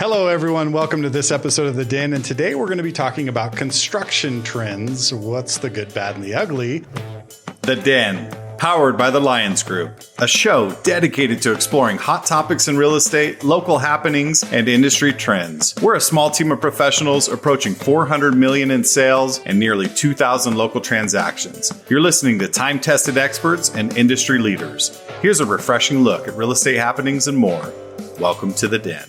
Hello, everyone. Welcome to this episode of The Den. And today we're going to be talking about construction trends. What's the good, bad, and the ugly? The Den, powered by the Lyons Group, a show dedicated to exploring hot topics in real estate, local happenings, and industry trends. We're a small team of professionals approaching $400 million in sales and nearly 2,000 local transactions. You're listening to time-tested experts and industry leaders. Here's a refreshing look at real estate happenings and more. Welcome to The Den.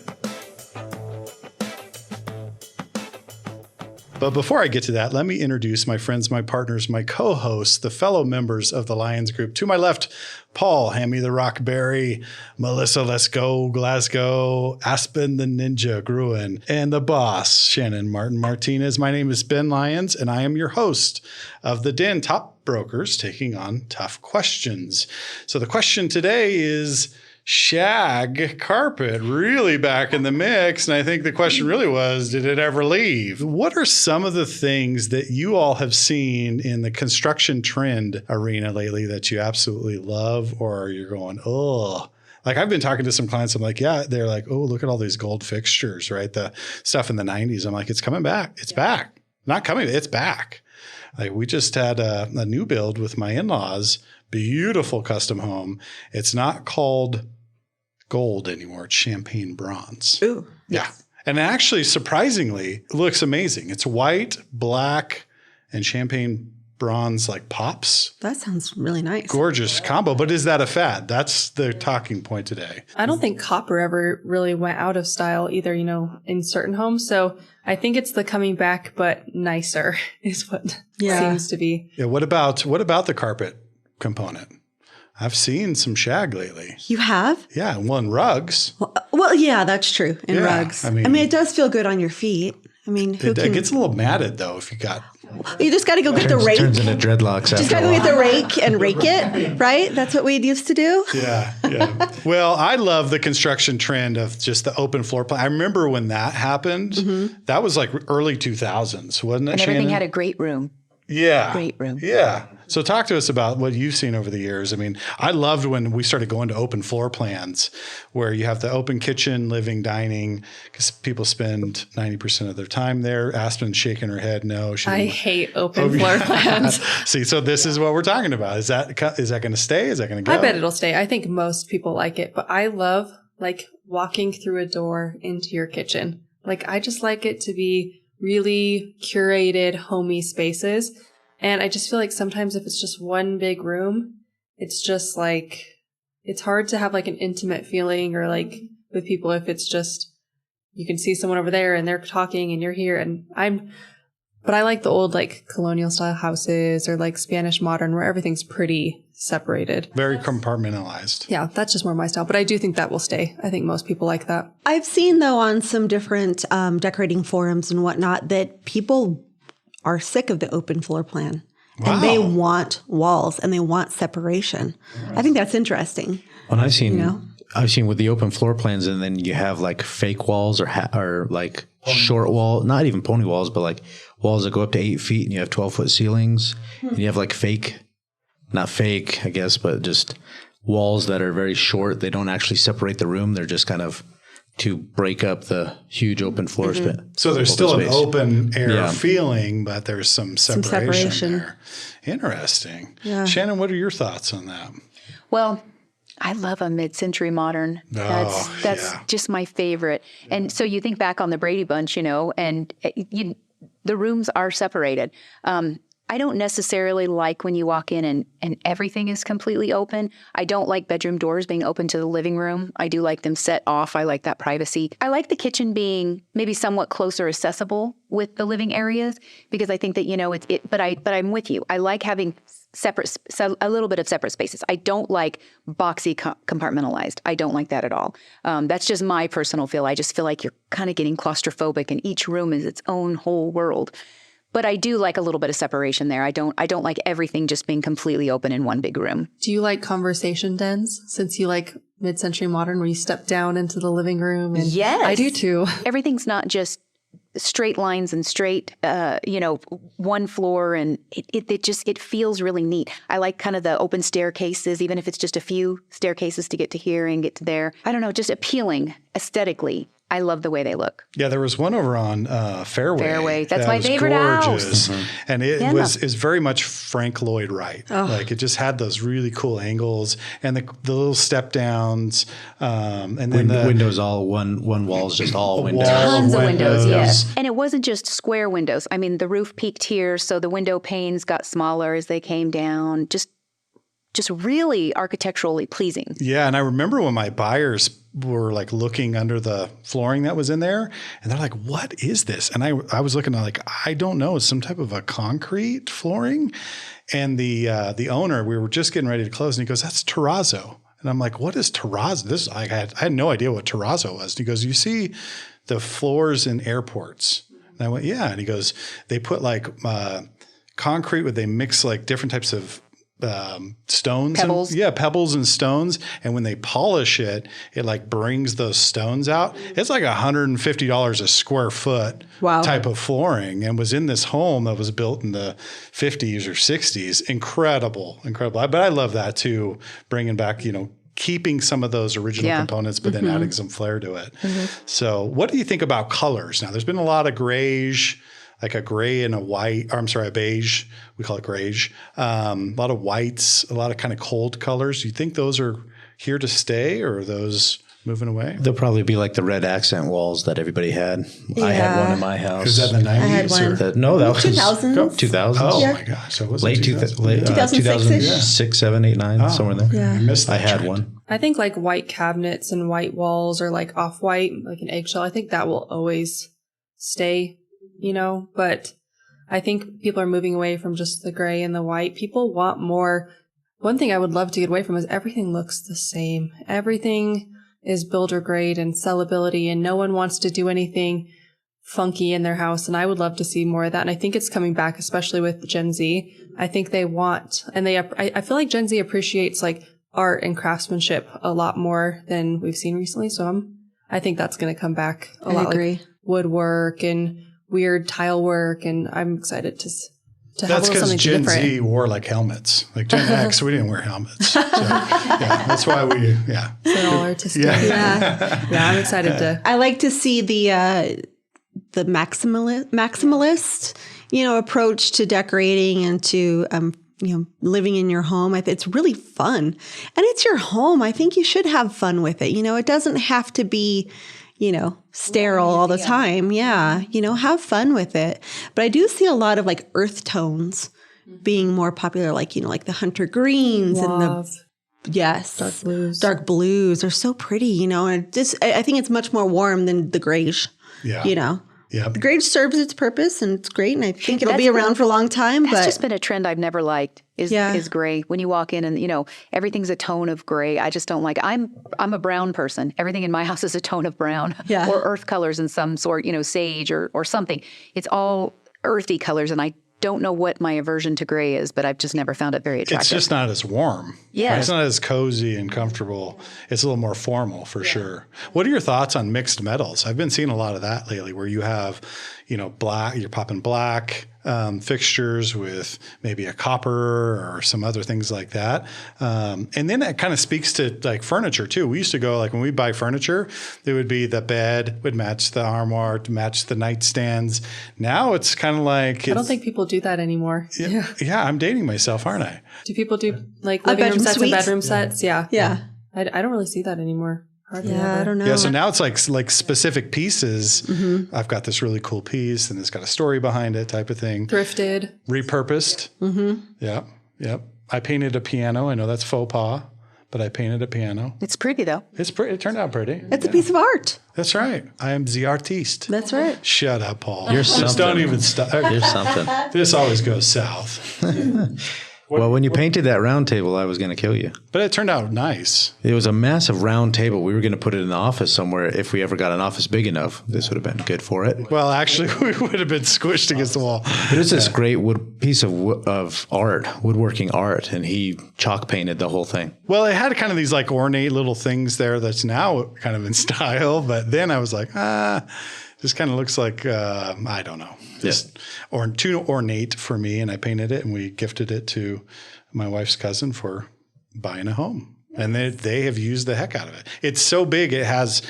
But before I get to that, let me introduce my friends, my partners, my co-hosts, the fellow members of the Lyons Group. To my left, Paul, Hammy the Rockberry, Melissa, let's go, Glasgow, Aspen the Ninja, Groen, and the boss, Shannon Martin Martinez. My name is Ben Lyons, and I am your host of The Den, top brokers taking on tough questions. So the question today is, shag carpet really back in the mix. And I think the question really was, did it ever leave? What are some of the things that you all have seen in the construction trend arena lately that you absolutely love, or you're going, oh, like I've been talking to some clients. I'm like, yeah, they're like, oh, look at all these gold fixtures, right? The stuff in the 90s. I'm like, it's coming back. It's back. Not coming. It's back. Like we just had a new build with my in-laws, beautiful custom home. It's not called gold anymore. It's champagne bronze. Ooh. Yeah. Yes. And actually, surprisingly, it looks amazing. It's white, black, and champagne bronze like pops. That sounds really nice. Gorgeous combo. But is that a fad? That's the talking point today. I don't think copper ever really went out of style either, in certain homes. So I think it's the coming back, but nicer is what seems to be. Yeah. What about the carpet component? I've seen some shag lately. You have? Yeah. Well, in rugs. Well, yeah, that's true. In rugs. I mean, it does feel good on your feet. I mean, it gets a little matted though if you got. You just got to go get the rake. Turns into dreadlocks. Just got to go get the rake and rake it, right? That's what we used to do. Yeah. Well, I love the construction trend of just the open floor plan. I remember when that happened. Mm-hmm. That was like early 2000s, wasn't it, and Shannon? Everything had a great room. Yeah. Great room. Yeah. So talk to us about what you've seen over the years. I mean, I loved when we started going to open floor plans where you have the open kitchen, living, dining, because people spend 90% of their time there. Aspen's shaking her head. No. I hate open floor plans. See, so this is what we're talking about. Is that going to stay? Is that going to go? I bet it'll stay. I think most people like it, but I love walking through a door into your kitchen. I just like it to be really curated, homey spaces. And I just feel like sometimes if it's just one big room, it's just it's hard to have an intimate feeling or with people if it's just, you can see someone over there and they're talking and you're here but I like the old colonial style houses or Spanish modern where everything's pretty separated. Very compartmentalized. Yeah, that's just more my style. But I do think that will stay. I think most people like that. I've seen though on some different decorating forums and whatnot that people are sick of the open floor plan. Wow. And they want walls and they want separation. I think that's interesting. Well, I've seen with the open floor plans, and then you have fake walls or short wall, not even pony walls, but walls that go up to 8 feet, and you have 12-foot ceilings, and you have fake, not fake, I guess, but just walls that are very short. They don't actually separate the room. They're just kind of to break up the huge open floor space. So there's still an open air feeling, but there's some separation there. Interesting. Yeah. Shannon, what are your thoughts on that? Well, I love a mid-century modern. That's just my favorite. And so you think back on the Brady Bunch, and the rooms are separated. I don't necessarily like when you walk in and everything is completely open. I don't like bedroom doors being open to the living room. I do like them set off. I like that privacy. I like the kitchen being maybe somewhat closer accessible with the living areas because I think that, but I'm with you. I like having a little bit of separate spaces. I don't like boxy compartmentalized. I don't like that at all. That's just my personal feel. I just feel like you're kind of getting claustrophobic and each room is its own whole world. But I do like a little bit of separation there. I don't like everything just being completely open in one big room. Do you like conversation dens since you like mid-century modern where you step down into the living room? And yes. I do too. Everything's not just straight lines and straight, one floor, and it feels really neat. I like kind of the open staircases, even if it's just a few staircases to get to here and get to there. I don't know, just appealing aesthetically. I love the way they look. Yeah, there was one over on Fairway. That's that my was favorite gorgeous. house. And it is very much Frank Lloyd Wright. Like it just had those really cool angles and the little step downs. And then the windows all one wall's just all windows. Tons of windows, yes. And it wasn't just square windows. I mean, the roof peaked here, so the window panes got smaller as they came down. Just really architecturally pleasing. Yeah, and I remember when my buyers were like looking under the flooring that was in there, and they're like, "What is this?" And I was looking at like, I don't know, it's some type of a concrete flooring. And the owner, we were just getting ready to close, and he goes, "That's terrazzo." And I'm like, "What is terrazzo?" I had no idea what terrazzo was. And he goes, "You see the floors in airports?" And I went, "Yeah." And he goes, "They put like concrete where they mix like different types of stones, pebbles. Pebbles and stones. And when they polish it, it like brings those stones out. It's like $150 a square foot type of flooring, and was in this home that was built in the 50s or 60s. Incredible. But I love that too, bringing back, keeping some of those original components, but then adding some flair to it. So what do you think about colors? Now, there's been a lot of grayish, like a gray and a white, a beige. We call it grayish. A lot of whites, a lot of kind of cold colors. Do you think those are here to stay, or are those moving away? They'll probably be like the red accent walls that everybody had. Yeah. I had one in my house. Is that in the 90s? I had one. That was 2000s. 2000s. Oh my gosh. So it was Late 2006, 7, 8, 9, somewhere there. Yeah. I missed that. I had trend. one. I think like white cabinets and white walls, or like off-white, like an eggshell, I think that will always stay, but I think people are moving away from just the gray and the white. People want more. One thing I would love to get away from is everything looks the same. Everything is builder grade and sellability, and no one wants to do anything funky in their house. And I would love to see more of that. And I think it's coming back, especially with Gen Z. I think they want, and I feel like Gen Z appreciates like art and craftsmanship a lot more than we've seen recently. So I think that's going to come back a lot. I agree. Like woodwork and weird tile work, and I'm excited to have That's a little because something Gen different. Z wore like helmets. Like Gen X, we didn't wear helmets. So, that's why It's all artistic. Yeah. Yeah, I'm excited to. I like to see the maximalist, approach to decorating and to living in your home. It's really fun, and it's your home. I think you should have fun with it. It doesn't have to be, sterile all the time. Yeah. Have fun with it. But I do see a lot of like earth tones being more popular, like, like the hunter greens and the dark blues are so pretty, and I think it's much more warm than the grayish, Yeah. The grayish serves its purpose, and it's great, and I think it'll be around for a long time. That's but just been a trend I've never liked. Is gray. When you walk in and everything's a tone of gray, I just don't like. I'm a brown person. Everything in my house is a tone of brown, or earth colors in some sort, sage or something. It's all earthy colors, and I don't know what my aversion to gray is, but I've just never found it very attractive. It's just not as warm. Yeah. It's not as cozy and comfortable. It's a little more formal for sure. What are your thoughts on mixed metals? I've been seeing a lot of that lately, where you have, black, you're popping black fixtures with maybe a copper or some other things like that. And then that kind of speaks to like furniture too. We used to go, like when we buy furniture, it would be the bed would match the armoire, to match the nightstands. Now it's kind of like, I don't think people do that anymore. Yeah, I'm dating myself, aren't I? Do people do like living room bedroom sets suite? and bedroom sets? Yeah. yeah. I don't really see that anymore. Hardly Yeah, ever. I don't know. Yeah, so now it's like specific pieces. I've got this really cool piece, and it's got a story behind it, type of thing. Thrifted. Repurposed. Yep. I painted a piano. I know that's faux pas, but I painted a piano. It's pretty though. It's pretty. It turned out pretty. It's a piece of art. That's right. I am the artiste. That's right. Shut up, Paul. You're Just something. don't even stop. You're something. This always goes south. Well, when you painted that round table, I was going to kill you. But it turned out nice. It was a massive round table. We were going to put it in the office somewhere. If we ever got an office big enough, this would have been good for it. Well, actually, we would have been squished against the wall. But it's this great piece of art, woodworking art, and he chalk painted the whole thing. Well, it had kind of these like ornate little things there that's now kind of in style. But then I was like, this kind of looks like, I don't know, just too ornate for me. And I painted it, and we gifted it to my wife's cousin for buying a home. And they have used the heck out of it. It's so big. It has,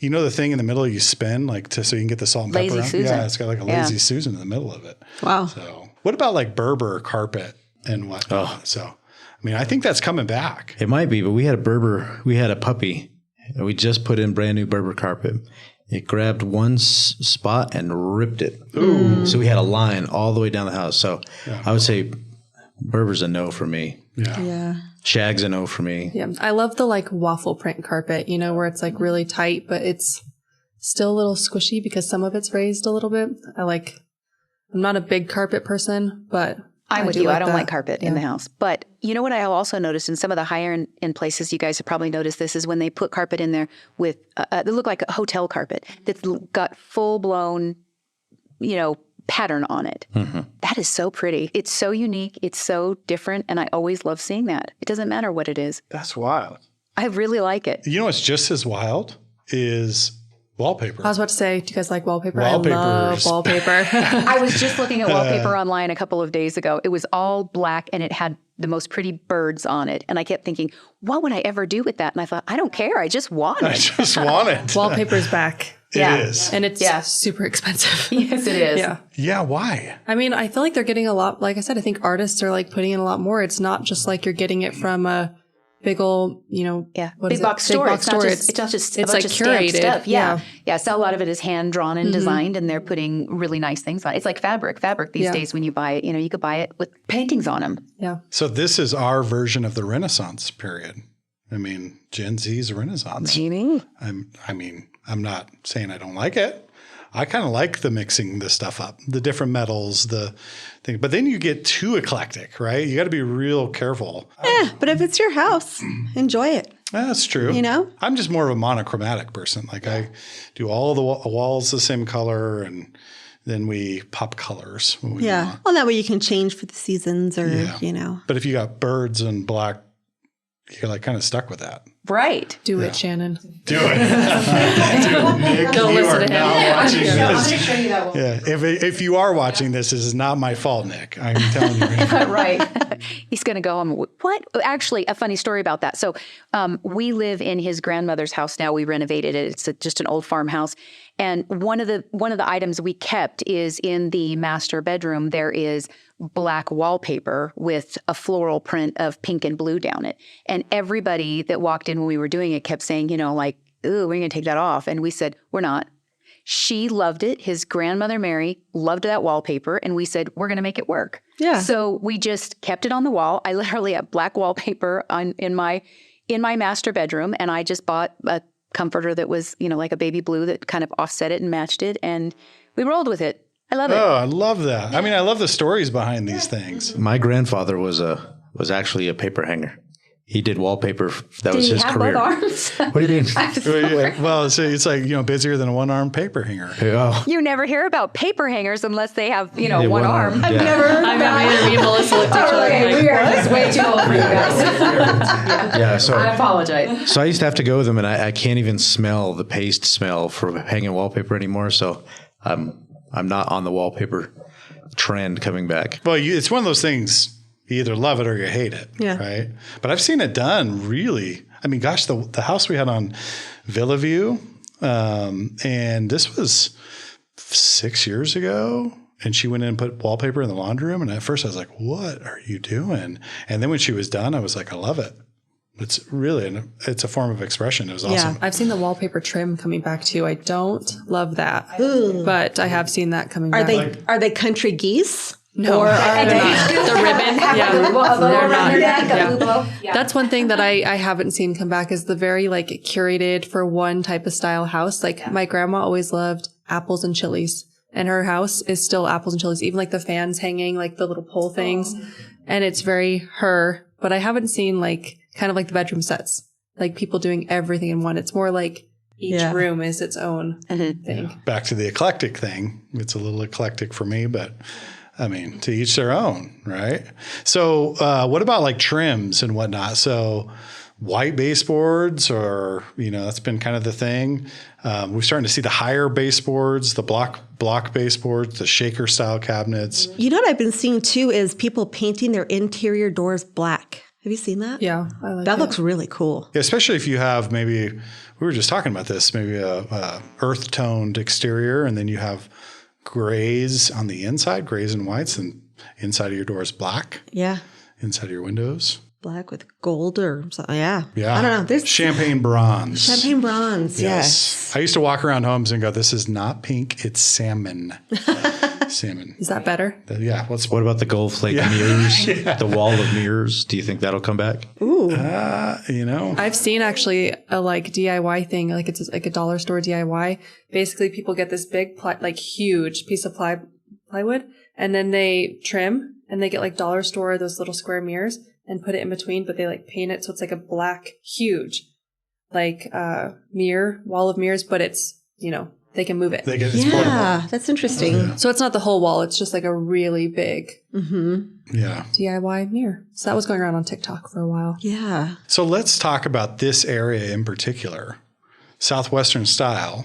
the thing in the middle you spin so you can get the salt and pepper. Lazy Susan. Yeah, it's got like a lazy Susan in the middle of it. Wow. So what about like Berber carpet and whatnot? Oh. So, I think that's coming back. It might be, but we had a puppy, and we just put in brand new Berber carpet. It grabbed one spot and ripped it. Ooh. So we had a line all the way down the house. So I would say Berber's a no for me. Yeah. Shag's a no for me. Yeah. I love the like waffle print carpet, where it's like really tight, but it's still a little squishy because some of it's raised a little bit. I'm not a big carpet person, but I'm with you. I don't like carpet in the Yeah. house. But you know what I also noticed in some of the higher end places, you guys have probably noticed this, is when they put carpet in there with, they look like a hotel carpet that's got full blown, pattern on it. Mm-hmm. That is so pretty. It's so unique. It's so different. And I always love seeing that. It doesn't matter what it is. That's wild. I really like it. What's just as wild is wallpaper. I was about to say, do you guys like wallpaper? Wallpapers. I love wallpaper. I was just looking at wallpaper online a couple of days ago. It was all black and it had the most pretty birds on it. And I kept thinking, what would I ever do with that? And I thought, I don't care. I just want I it. just want it. Wallpaper's back. It is. And it's super expensive. Yes, it is. Yeah. Yeah, why? I feel like they're getting a lot, like I said, I think artists are like putting in a lot more. It's not just like you're getting it from a big old, Big box store. It's not just it's like curated stuff. Yeah. So a lot of it is hand drawn and designed, and they're putting really nice things on it. It's like fabric these days. When you buy it, you could buy it with paintings on them. Yeah. So this is our version of the Renaissance period. Gen Z's Renaissance. Maybe. I'm not saying I don't like it. I kind of like the mixing this stuff up, the different metals, the thing. But then you get too eclectic, right? You got to be real careful. Yeah, but if it's your house, enjoy it. That's true. I'm just more of a monochromatic person. Like I do all the walls the same color, and then we pop colors when we want. Well, that way you can change for the seasons or, But if you got birds and black, you're like kind of stuck with that. Right. Do it, Shannon. Do it. Dude, Nick, Don't you listen are to him. not watching this. I'm going to show you that one. Yeah, if you are watching this is not my fault, Nick. I'm telling you. Right. He's going to go, what? Actually, a funny story about that. So we live in his grandmother's house now. We renovated it. It's just an old farmhouse. And one of the items we kept is in the master bedroom, there is black wallpaper with a floral print of pink and blue down it. And everybody that walked in when we were doing it kept saying, ooh, we're going to take that off. And we said, we're not. She loved it. His grandmother, Mary, loved that wallpaper. And we said, we're going to make it work. Yeah. So we just kept it on the wall. I literally have black wallpaper in my master bedroom. And I just bought a comforter that was, like a baby blue that kind of offset it and matched it. And we rolled with it. I love it. Oh, I love that. I love the stories behind these things. My grandfather was actually a paper hanger. He did wallpaper. That was his career. Did he have both arms? What do you mean? Well, it's like, busier than a one-arm paper hanger. Oh. You never hear about paper hangers unless they have, one arm. I've never heard I remember me and Melissa looked at each other. we are just way too old for you guys. Yeah, so I apologize. So I used to have to go with them, and I can't even smell the paste smell for hanging wallpaper anymore. So I'm not on the wallpaper trend coming back. Well, it's one of those things. You either love it or you hate it, right? But I've seen it done really. Gosh, the house we had on Villaview, and this was 6 years ago, and she went in and put wallpaper in the laundry room. And at first I was like, what are you doing? And then when she was done, I was like, I love it. It's really, it's a form of expression. It was awesome. Yeah, I've seen the wallpaper trim coming back too. I don't love that, Ooh. but I have seen that coming back. Are they country geese? No, Or they're not. The ribbon. Yeah, they're not. Yeah. That's one thing that I haven't seen come back is the very curated for one type of style house. My grandma always loved apples and chilies, and her house is still apples and chilies, even the fans hanging, the little pole things. And it's very her, but I haven't seen kind of the bedroom sets, people doing everything in one. It's more each room is its own thing. Back to the eclectic thing. It's a little eclectic for me, but to each their own, right? So what about like trims and whatnot? So white baseboards or, that's been kind of the thing. We're starting to see the higher baseboards, the block baseboards, the shaker style cabinets. You know what I've been seeing too is people painting their interior doors black. Have you seen that? Yeah, I like That it. looks really cool. Yeah, especially if you have maybe, we were just talking about this, maybe a earth toned exterior, and then you have grays on the inside, grays and whites, and inside of your door is black. Yeah. Inside of your windows. Black with gold or something. Yeah. Yeah. I don't know. There's champagne bronze. champagne bronze. Yes. I used to walk around homes and go, this is not pink, it's salmon. Salmon. Is that better? Yeah. What about the gold flake mirrors? The wall of mirrors? Do you think that'll come back? Ooh. You know, I've seen actually a like DIY thing, like it's like a dollar store DIY. Basically, people get this big, like huge piece of plywood, and then they trim, and they get like dollar store those little square mirrors and put it in between, but they like paint it so it's like a black, huge, like mirror, wall of mirrors, but it's, you know, they can move it. it's portable. Yeah. That's interesting. So it's not the whole wall. It's just like a really big Yeah. DIY mirror. So that was going around on TikTok for a while. Yeah. So let's talk about this area in particular, Southwestern style.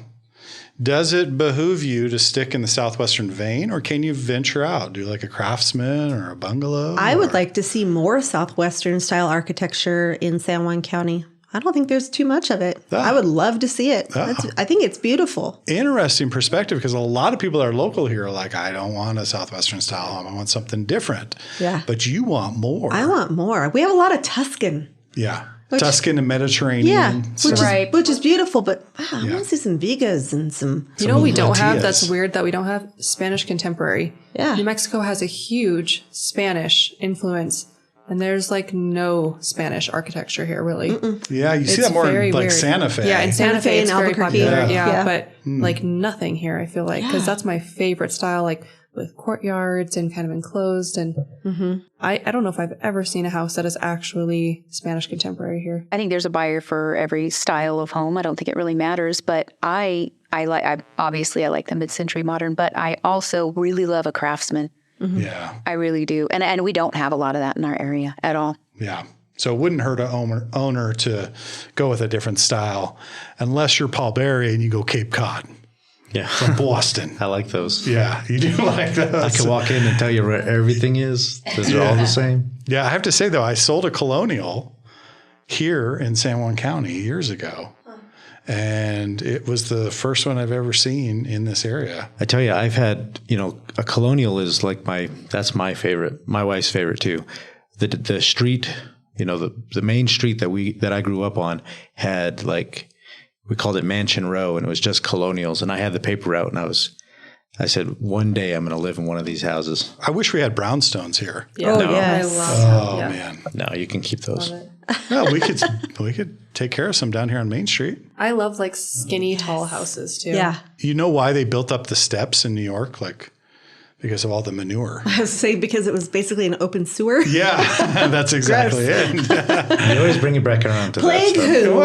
Does it behoove you to stick in the Southwestern vein, or can you venture out, do like a craftsman or a bungalow? I would like to see more Southwestern style architecture in San Juan County. I don't think there's too much of it. I would love to see it. I think it's beautiful. Interesting perspective, because a lot of people that are local here are like, I don't want a Southwestern style home. I want something different. Yeah. But you want more. I want more. We have a lot of Tuscan. Yeah. Tuscan and Mediterranean. Yeah, which is beautiful, but I want to see some Vigas and some. You know what we don't have? Latias. That's weird that we don't have Spanish contemporary. Yeah. New Mexico has a huge Spanish influence, and there's like no Spanish architecture here, really. Yeah, you see It's that more very in like weird. Santa Fe. Yeah, in Santa Fe, it's and very Albuquerque. popular. Yeah. Yeah, but like nothing here, I feel like, because that's my favorite style, like with courtyards and kind of enclosed. And I don't know if I've ever seen a house that is actually Spanish contemporary here. I think there's a buyer for every style of home. I don't think it really matters, but I obviously like the mid-century modern, but I also really love a craftsman. Yeah. I really do. And we don't have a lot of that in our area at all. Yeah. So it wouldn't hurt an owner to go with a different style, unless you're Paul Berry and you go Cape Cod. Yeah. From Boston. I like those. Yeah, you do like those. I can walk in and tell you where everything is. Those are all the same. Yeah, I have to say, though, I sold a colonial here in San Juan County years ago. And it was the first one I've ever seen in this area. I tell you, I've had, a colonial is like that's my favorite, my wife's favorite too. The street, the main street that I grew up on had we called it Mansion Row, and it was just colonials. And I had the paper route, and I said, one day I'm going to live in one of these houses. I wish we had brownstones here. Yeah. Oh, yes. I love Oh, yeah. man. No, you can keep those. No, we could take care of some down here on Main Street. I love like skinny, tall houses too. Yeah. You know why they built up the steps in New York? Because of all the manure. I was saying because it was basically an open sewer. Yeah, that's exactly it. You always bring it back around to Plague that stuff. who?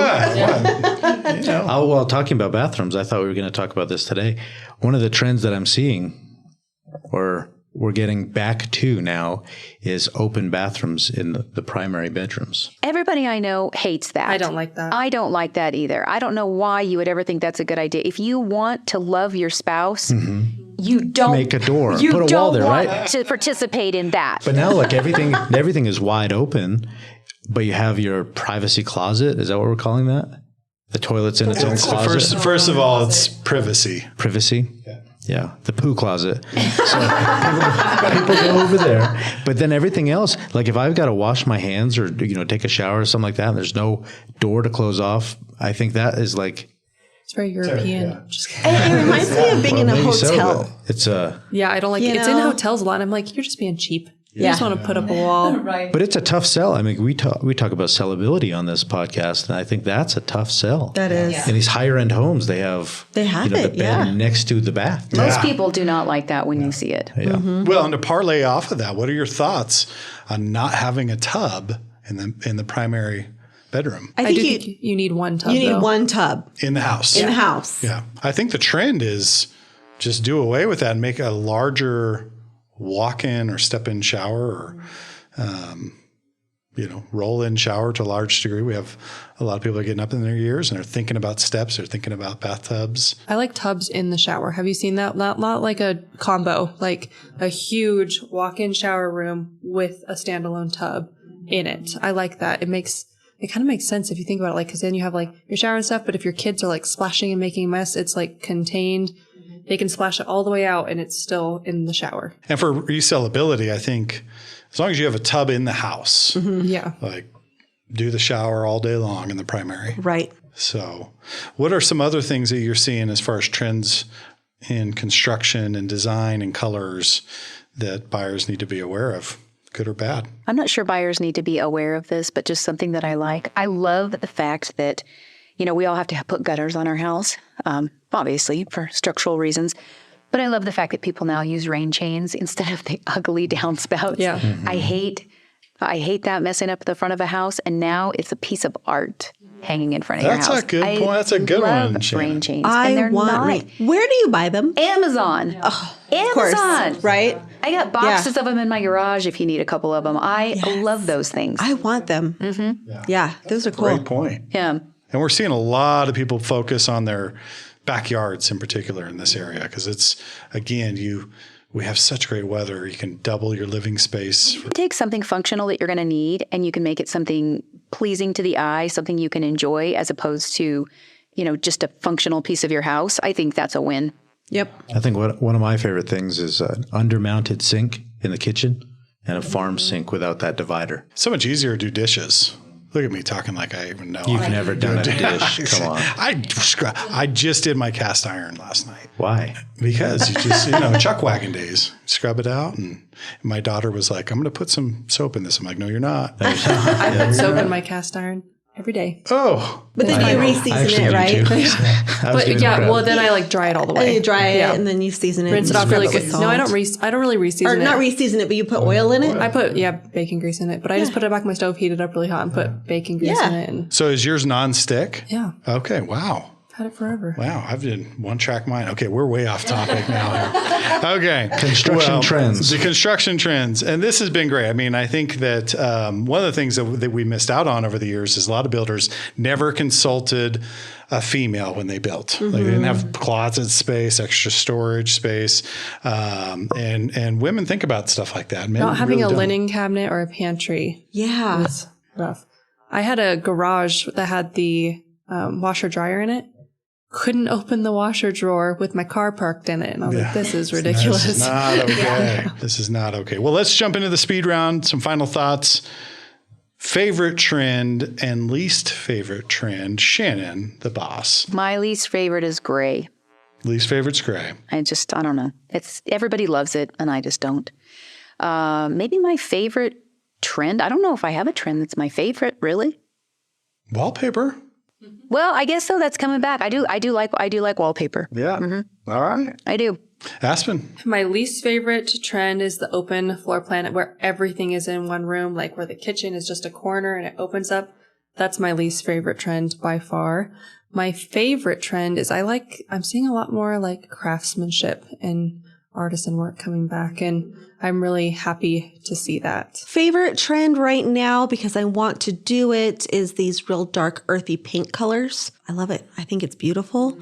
What? Oh, well, talking about bathrooms, I thought we were going to talk about this today. One of the trends that I'm seeing, or we're getting back to now, is open bathrooms in the primary bedrooms. Everybody I know hates that. I don't like that. I don't like that either. I don't know why you would ever think that's a good idea. If you want to love your spouse, you don't Make a door. You Put a don't wall there, want right? to participate in that. But now, everything is wide open, but you have your privacy closet. Is that what we're calling that? The toilet's in its own closet. First of all, it's privacy. Privacy. Yeah, the poo closet. So people go over there. But then everything else, like if I've got to wash my hands or take a shower or something like that, and there's no door to close off, I think that is like. It's very European. Just It reminds me of being in a maybe so, hotel. but it's a. yeah, I don't like it. It's in know? hotels a lot. And I'm like, you're just being cheap. You Yeah. just want to put up a wall. Right. But it's a tough sell. I mean, we talk about sellability on this podcast, and I think that's a tough sell. That is. In these higher end homes, they have They have the it, bed yeah. next to the bath. Most people do not like that when you see it. Yeah. Well, and to parlay off of that, what are your thoughts on not having a tub in the primary bedroom I I do think think you need one tub. you need though. one tub in the house? in the house. Yeah, I think the trend is just do away with that and make a larger walk-in or step-in shower or roll-in shower to a large degree. We have a lot of people that are getting up in their years and are thinking about steps. They're thinking about bathtubs. I like tubs in the shower. Have you seen that? Not like a combo, like a huge walk-in shower room with a standalone tub in it. I like that. It kind of makes sense if you think about it, like, because then you have like your shower and stuff, but if your kids are like splashing and making a mess, it's like contained. They can splash it all the way out and it's still in the shower. And for resellability, I think as long as you have a tub in the house, Yeah. like do the shower all day long in the primary. Right. So what are some other things that you're seeing as far as trends in construction and design and colors that buyers need to be aware of, good or bad? I'm not sure buyers need to be aware of this, but just something that I like. I love the fact that, we all have to put gutters on our house, obviously for structural reasons. But I love the fact that people now use rain chains instead of the ugly downspouts. Yeah. I hate that messing up the front of a house. And now it's a piece of art hanging in front of your house. That's a good point. That's a good one, love Shannon. rain chains. I and they're want not rain. Where do you buy them? Amazon. Of course, Amazon. right? I got boxes of them in my garage if you need a couple of them. I love those things. I want them. Yeah, those are cool. Great point. Yeah. And we're seeing a lot of people focus on their backyards in particular in this area because it's, again, we have such great weather. You can double your living space. Take something functional that you're going to need and you can make it something pleasing to the eye, something you can enjoy as opposed to, just a functional piece of your house. I think that's a win. Yep. I think one of my favorite things is an undermounted sink in the kitchen and a farm sink without that divider. So much easier to do dishes. Look at me talking like I even know. You've never done a dish. Come on. I just did my cast iron last night. Why? Because you just, chuck wagon days, scrub it out. And my daughter was like, I'm going to put some soap in this. I'm like, no, you're not. I put soap in my cast iron every day. Oh. But then you reseason it, right? But then I like dry it all the way. And you dry it and then you season it. Rinse it and off scrub really it good. with salt. No, I don't really reseason Or it. not reseason it, but you put oil in it? I put, bacon grease in it, but I just put it back in my stove, heat it up really hot and put bacon grease in it. And So is yours nonstick? yeah, Okay. Wow. had it forever. Wow. I've did one track mine. Okay. We're way off topic now. Okay. Construction trends. The construction trends. And this has been great. I mean, I think that one of the things that we missed out on over the years is a lot of builders never consulted a female when they built. Like they didn't have closet space, extra storage space. And women think about stuff like that. Men Not having really a don't. linen cabinet or a pantry Yeah. was rough. I had a garage that had the washer dryer in it. Couldn't open the washer drawer with my car parked in it. And I was like, this is ridiculous. This is not okay. This is not okay. Well, let's jump into the speed round. Some final thoughts. Favorite trend and least favorite trend. Shannon, the boss. My least favorite is gray. Least favorite's gray. I don't know. Everybody loves it and I just don't. Maybe my favorite trend. I don't know if I have a trend that's my favorite, really. Wallpaper. Well, I guess so. That's coming back. I do like wallpaper. Yeah. All right. I do. Aspen. My least favorite trend is the open floor plan where everything is in one room, like where the kitchen is just a corner and it opens up. That's my least favorite trend by far. My favorite trend is I'm seeing a lot more like craftsmanship and artisan work coming back, and I'm really happy to see that. Favorite trend right now, because I want to do it, is these real dark, earthy pink colors. I love it. I think it's beautiful.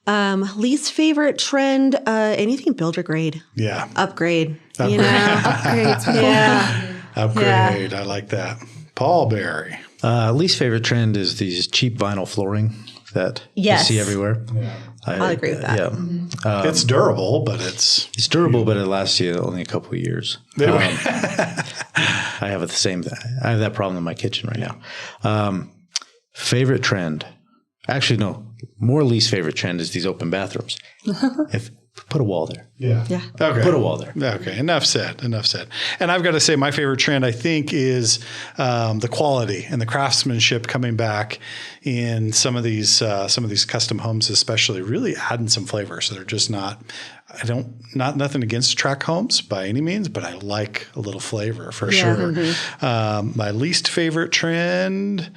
Least favorite trend, anything builder grade. Yeah. Upgrade. Upgrades. Yeah. Upgrade. I like that. Paul Berry. Least favorite trend is these cheap vinyl flooring that Yes. you see everywhere. I'll agree with that. Yeah. It's durable, but it's Durable, but it lasts you only a couple of years. I have the same thing. I have that problem in my kitchen right now. Favorite trend. Actually, no. More least favorite trend is these open bathrooms. Put a wall there. Yeah. Okay. Put a wall there. Okay. Enough said. And I've got to say, my favorite trend, I think, is the quality and the craftsmanship coming back in some of these custom homes, especially, really adding some flavor. So they're just not nothing against track homes by any means, but I like a little flavor for sure. Mm-hmm. My least favorite trend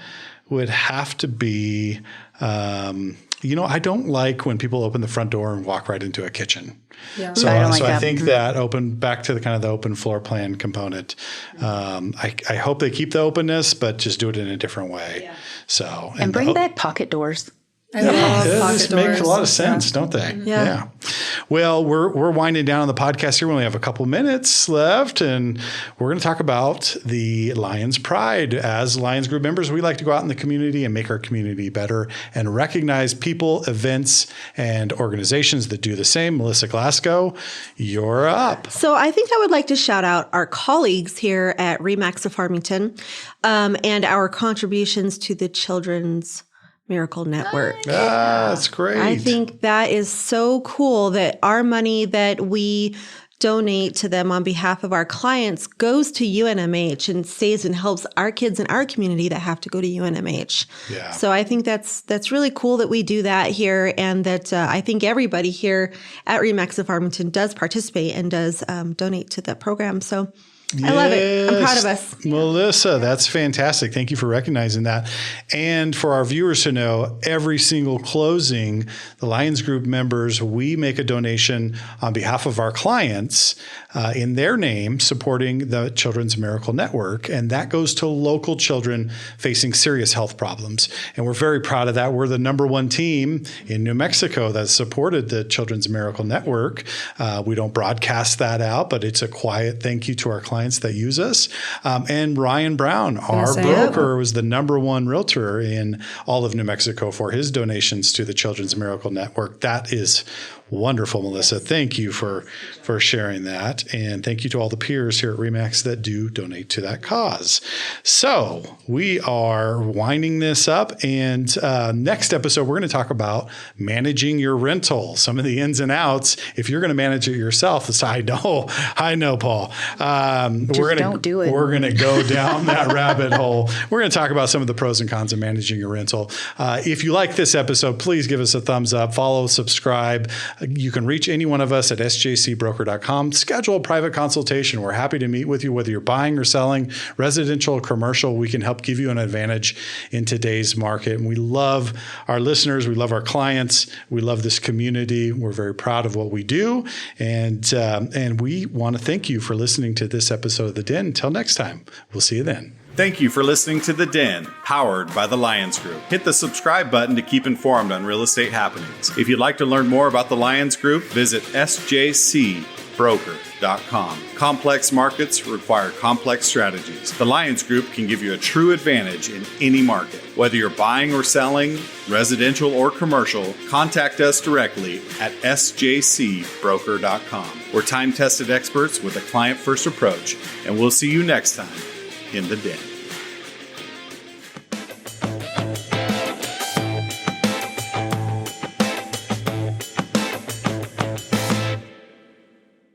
would have to be, I don't like when people open the front door and walk right into a kitchen. Yeah. So, I don't like I that. think that back to the open floor plan component. I hope they keep the openness, but just do it in a different way. Yeah. So And bring back pocket doors. I love It pocket just makes a doors. lot of sense, don't they? Yeah. Well, we're winding down on the podcast here. We only have a couple minutes left, and we're going to talk about the Lyons Pride. As Lyons Group members, we like to go out in the community and make our community better and recognize people, events, and organizations that do the same. Melissa Glasgow, you're up. So I think I would like to shout out our colleagues here at RE/MAX of Farmington and our contributions to the Children's Miracle Network. That's great. I think that is so cool that our money that we donate to them on behalf of our clients goes to UNMH and stays and helps our kids in our community that have to go to UNMH. Yeah. So I think that's really cool that we do that here, and that I think everybody here at RE/MAX of Farmington does participate and does donate to that program. So I love it. I'm proud of us. Melissa, that's fantastic. Thank you for recognizing that. And for our viewers to know, every single closing, the Lyons Group members, we make a donation on behalf of our clients in their name, supporting the Children's Miracle Network. And that goes to local children facing serious health problems. And we're very proud of that. We're the #1 team in New Mexico that supported the Children's Miracle Network. We don't broadcast that out, but it's a quiet thank you to our clients that use us. And Ryan Brown, our broker, was the #1 realtor in all of New Mexico for his donations to the Children's Miracle Network. That is wonderful, Melissa. Thank you for sharing that. And thank you to all the peers here at RE/MAX that do donate to that cause. So we are winding this up. And next episode, we're going to talk about managing your rental, some of the ins and outs. If you're going to manage it yourself, I know, Paul. Don't do it. We're going to go down that rabbit hole. We're going to talk about some of the pros and cons of managing your rental. If you like this episode, please give us a thumbs up, follow, subscribe. You can reach any one of us at sjcbroker.com. Schedule a private consultation. We're happy to meet with you, whether you're buying or selling, residential or commercial. We can help give you an advantage in today's market. And we love our listeners. We love our clients. We love this community. We're very proud of what we do. And we want to thank you for listening to this episode of The Den. Until next time, we'll see you then. Thank you for listening to The Den, powered by the Lyons Group. Hit the subscribe button to keep informed on real estate happenings. If you'd like to learn more about the Lyons Group, visit sjcbroker.com. Complex markets require complex strategies. The Lyons Group can give you a true advantage in any market. Whether you're buying or selling, residential or commercial, contact us directly at sjcbroker.com. We're time-tested experts with a client-first approach, and we'll see you next time in The Den.